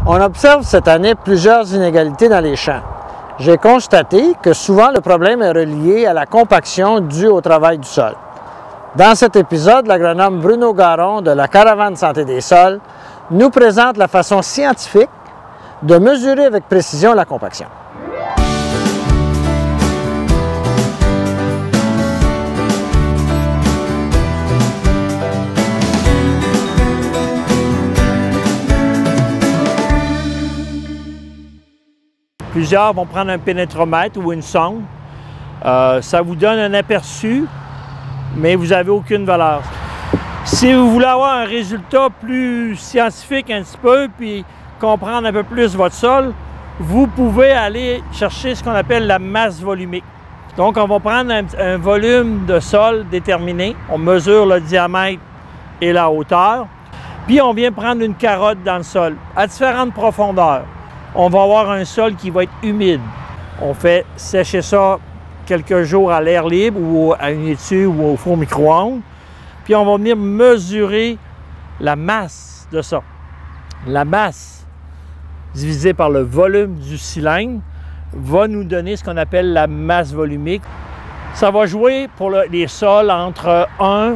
On observe cette année plusieurs inégalités dans les champs. J'ai constaté que souvent le problème est relié à la compaction due au travail du sol. Dans cet épisode, l'agronome Bruno Garon de la Caravane Santé des sols nous présente la façon scientifique de mesurer avec précision la compaction. Plusieurs vont prendre un pénétromètre ou une sonde. Ça vous donne un aperçu, mais vous n'avez aucune valeur. Si vous voulez avoir un résultat plus scientifique un petit peu, puis comprendre un peu plus votre sol, vous pouvez aller chercher ce qu'on appelle la masse volumique. Donc, on va prendre un volume de sol déterminé. On mesure le diamètre et la hauteur. Puis, on vient prendre une carotte dans le sol à différentes profondeurs. On va avoir un sol qui va être humide. On fait sécher ça quelques jours à l'air libre ou à une étui ou au four micro-ondes. Puis on va venir mesurer la masse de ça. La masse divisée par le volume du cylindre va nous donner ce qu'on appelle la masse volumique. Ça va jouer pour les sols entre 1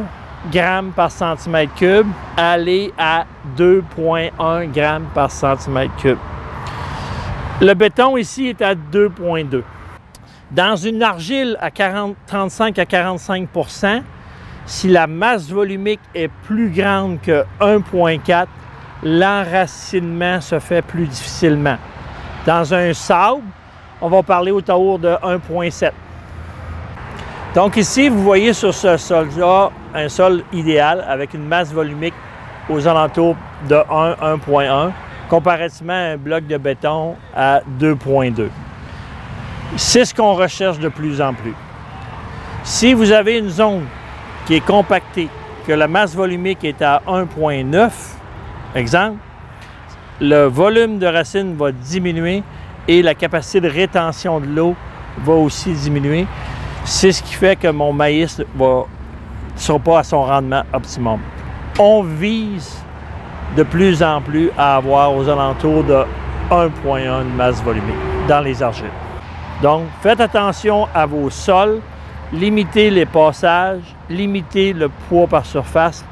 g par centimètre cube aller à 2,1 g par centimètre cube. Le béton ici est à 2,2. Dans une argile à 35 à 45 %, si la masse volumique est plus grande que 1,4, l'enracinement se fait plus difficilement. Dans un sable, on va parler autour de 1,7. Donc ici, vous voyez sur ce sol-là un sol idéal avec une masse volumique aux alentours de 1,1, comparativement à un bloc de béton à 2,2. C'est ce qu'on recherche de plus en plus. Si vous avez une zone qui est compactée, que la masse volumique est à 1,9, exemple, le volume de racines va diminuer et la capacité de rétention de l'eau va aussi diminuer. C'est ce qui fait que mon maïs ne sera pas à son rendement optimum. On vise de plus en plus à avoir aux alentours de 1,1 de masse volumique dans les argiles. Donc, faites attention à vos sols, limitez les passages, limitez le poids par surface,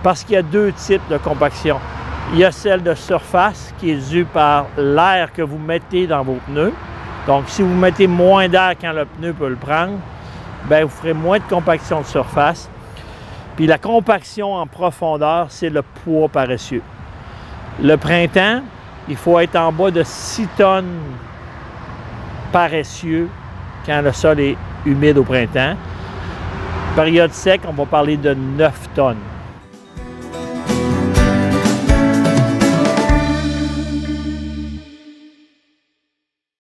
parce qu'il y a deux types de compaction. Il y a celle de surface qui est due par l'air que vous mettez dans vos pneus. Donc, si vous mettez moins d'air quand le pneu peut le prendre, bien, vous ferez moins de compaction de surface. Puis la compaction en profondeur, c'est le poids paresseux. Le printemps, il faut être en bas de 6 tonnes paresseux quand le sol est humide au printemps. Période sec, on va parler de 9 tonnes.